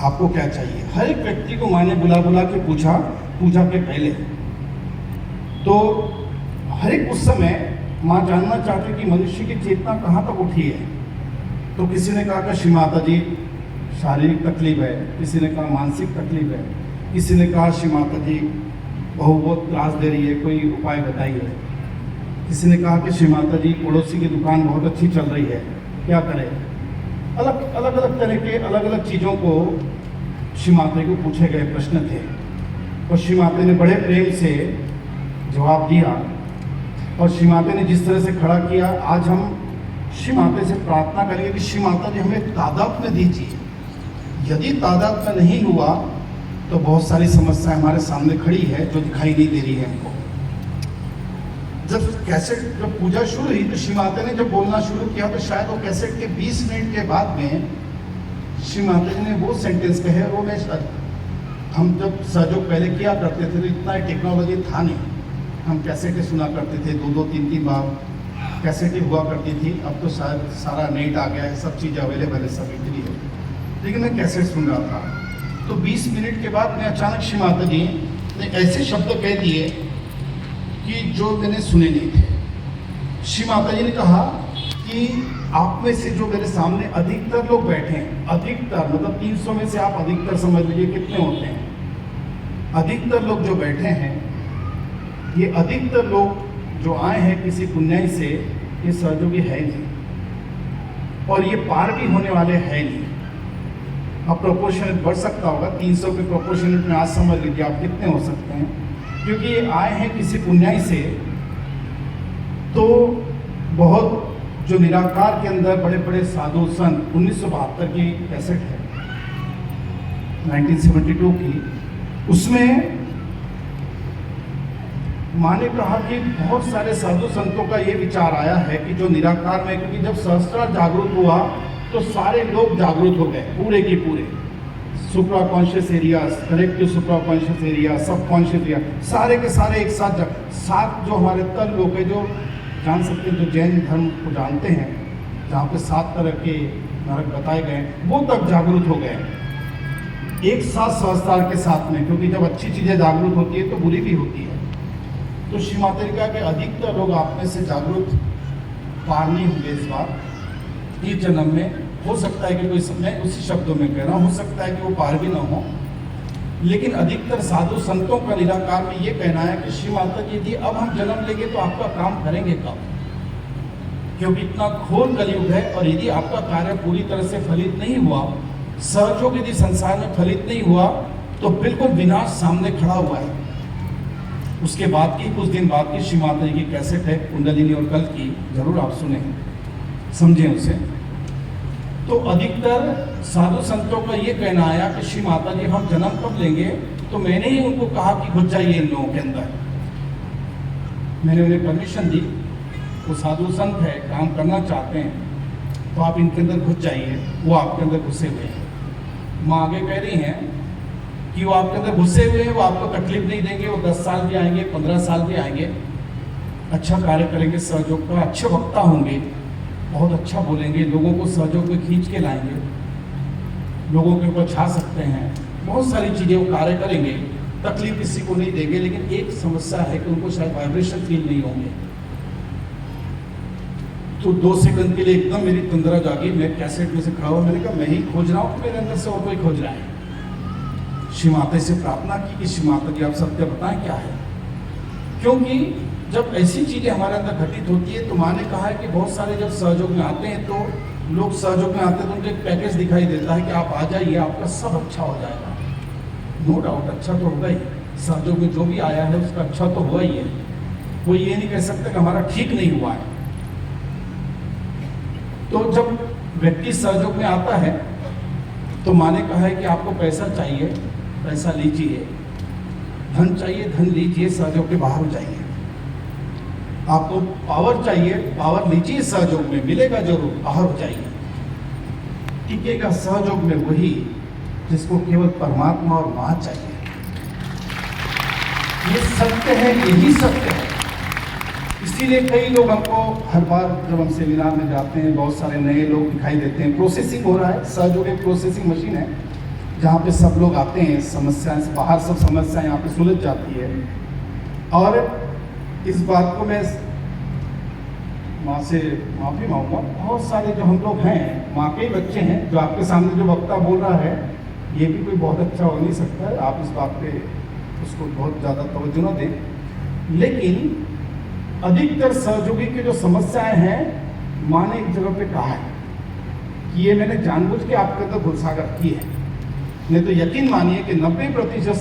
आपको क्या चाहिए। हर एक व्यक्ति को माँ ने बुला बुला के पूछा पूजा के पहले। तो हर एक उस समय माँ जानना चाहती कि मनुष्य की चेतना कहाँ तक उठी है। तो किसी ने कहा कि श्री माता जी शारीरिक तकलीफ है, किसी ने कहा मानसिक तकलीफ है, किसी ने कहा श्री माता जी बहू बहुत त्रास दे रही है, कोई उपाय बताइए। किसी ने कहा कि श्री माता जी पड़ोसी की दुकान बहुत अच्छी चल रही है, क्या करें। अलग अलग तरह के अलग अलग चीज़ों को श्री माता को पूछे गए प्रश्न थे और श्री माता ने बड़े प्रेम से जवाब दिया। और श्री माता ने जिस तरह से खड़ा किया, आज हम श्री माता से प्रार्थना करेंगे कि श्री माता जी हमें तादाद में दीजिए। यदि तादाद में नहीं हुआ तो बहुत सारी समस्याएं हमारे सामने खड़ी है जो दिखाई नहीं दे रही है हमको। जब पूजा शुरू हुई तो श्री माता ने जब बोलना शुरू किया तो शायद वो कैसेट के 20 मिनट के बाद में श्री माता जी ने वो सेंटेंस कहे। वो मैं हम जब सहयोग पहले किया करते थे तो इतना टेक्नोलॉजी था नहीं, हम कैसेटें सुना करते थे, 2-3 बार कैसेटें हुआ करती थी। अब तो शायद सारा नेट आ गया है, सब चीज़ अवेलेबल है, सब इतनी है। लेकिन मैं कैसेट सुन रहा था तो 20 मिनट के बाद में अचानक श्री माता जी ने ऐसे शब्द कह दिए कि जो मैंने सुने नहीं थे। श्री माता जी ने कहा कि आप में से जो मेरे सामने अधिकतर लोग बैठे हैं, अधिकतर मतलब 300 में से आप अधिकतर समझ लीजिए कितने होते हैं। अधिकतर लोग जो बैठे हैं, ये अधिकतर लोग जो आए हैं किसी पुण्याई से, ये सहयोगी है नहीं और ये पार भी होने वाले हैं नहीं। अब प्रोपोर्शनेट बढ़ सकता होगा, 300 के प्रोपोर्शनेट में आज समझ लीजिए आप कितने हो सकते हैं, क्योंकि ये आए हैं किसी पुण्याई से। तो बहुत जो निराकार के अंदर बड़े बड़े साधु संत, 1972 की कैसेट है 1972 की, उसमें माँ ने कहा कि बहुत सारे साधु संतों का ये विचार आया है कि जो निराकार में, क्योंकि जब सहस्त्रार जागरूक हुआ तो सारे लोग जागरूक हो गए, पूरे के पूरे सुप्रा कॉन्शियस एरिया, कलेक्टिव सुप्रा कॉन्शियस एरिया, सब कॉन्शियस एरिया, सारे के सारे एक साथ सात जो हमारे तर लोग हैं जो जान सकते हैं, जो जैन धर्म को जानते हैं, जहाँ पे 7 तरह के नरक बताए गए, वो तक जागरूक हो गए एक साथ सहस्त्रार के साथ में। क्योंकि जब अच्छी चीज़ें जागरूक होती है तो बुरी भी होती है। तो श्री माता जी का कि अधिकतर लोग आप में से जागरूक पार नहीं होंगे इस बार, इस जन्म में। हो सकता है कि कोई समय उसी शब्दों में कह रहा हूँ, हो सकता है कि वो पार भी ना हो, लेकिन अधिकतर साधु संतों का निराकार में ये कहना है कि श्री माता जी यदि अब हम जन्म लेंगे तो आपका काम करेंगे कब, क्योंकि इतना घोर कलयुग है। और यदि आपका कार्य पूरी तरह से फलित नहीं हुआ, सहयोग यदि संसार में फलित नहीं हुआ, तो बिल्कुल विनाश सामने खड़ा हुआ है। उसके बाद की कुछ दिन बाद की श्री माता जी की कैसेट है कुंडलिनी और कल की, जरूर आप सुने, समझें उसे। तो अधिकतर साधु संतों का ये कहना आया कि श्री माता जी हम जन्म कब लेंगे। तो मैंने ही उनको कहा कि घुस जाइए इन लोगों के अंदर। मैंने उन्हें परमिशन दी, वो साधु संत है, काम करना चाहते हैं, तो आप इनके अंदर घुस जाइए। वो आपके अंदर घुसे हुए हैं। माँ आगे कह रही हैं कि वो आपके अंदर घुसे हुए हैं, वो आपको तकलीफ नहीं देंगे। वो 10 साल भी आएंगे, 15 साल भी आएंगे, अच्छा कार्य करेंगे, सहयोग का अच्छे वक्ता होंगे, बहुत अच्छा बोलेंगे, लोगों को सहयोग में खींच के लाएंगे, लोगों के ऊपर छा सकते हैं, बहुत सारी चीज़ें वो कार्य करेंगे, तकलीफ किसी को नहीं देंगे। लेकिन एक समस्या है कि उनको शायद वाइब्रेशन फील नहीं होंगे। तो 2 सेकंड के लिए एकदम मेरी तंद्रा जागी। मैं कैसेट में से खड़ा हुआ, मैंने कहा मैं ही खोज रहा हूँ कि मेरे अंदर से और कोई खोज रहा है। श्री माता से प्रार्थना की कि श्री माता जी आप सत्य बताएं क्या है, क्योंकि जब ऐसी चीज़ें हमारे अंदर घटित होती है तो माँ ने कहा है कि बहुत सारे जब सहयोग में आते हैं तो लोग सहयोग में आते हैं तो उनको एक पैकेज दिखाई देता है कि आप आ जाइए, आपका सब अच्छा हो जाएगा। नो डाउट अच्छा तो होगा ही, सहयोग में जो भी आया है उसका अच्छा तो हुआ ही है। कोई ये नहीं कह सकता कि हमारा ठीक नहीं हुआ है। तो जब व्यक्ति सहयोग में आता है तो माँ ने कहा है कि आपको पैसा चाहिए, पैसा लीजिए, धन चाहिए, धन लीजिए, सहयोग के बाहर हो जाइए। आपको पावर चाहिए, पावर लीजिए, सहयोग में मिलेगा जरूर, बाहर हो जाइए। टिकेगा सहयोग में वही जिसको केवल परमात्मा और माँ चाहिए। ये सत्य है, यही सत्य है। इसीलिए कई लोग हमको हर बार जब हम सेमिनार में जाते हैं, बहुत सारे नए लोग दिखाई देते हैं। प्रोसेसिंग हो रहा है, सहयोग एक प्रोसेसिंग मशीन है। जहाँ पे सब लोग आते हैं, समस्याएं से बाहर सब समस्याएं यहाँ पे सुलझ जाती है। और इस बात को मैं माँ से माफ़ी मांगूंगा, बहुत सारे जो हम लोग हैं माँ के ही बच्चे हैं, जो आपके सामने जो वक्ता बोल रहा है ये भी कोई बहुत अच्छा हो नहीं सकता है, आप इस बात पे उसको बहुत ज़्यादा तवज्जो न दें। लेकिन अधिकतर सहयोगी की जो समस्याएं हैं, माँ ने एक जगह पे कहा है कि ये मैंने जानबूझ के आपके अंदर घुसाकर की है, नहीं तो यकीन मानिए कि 90%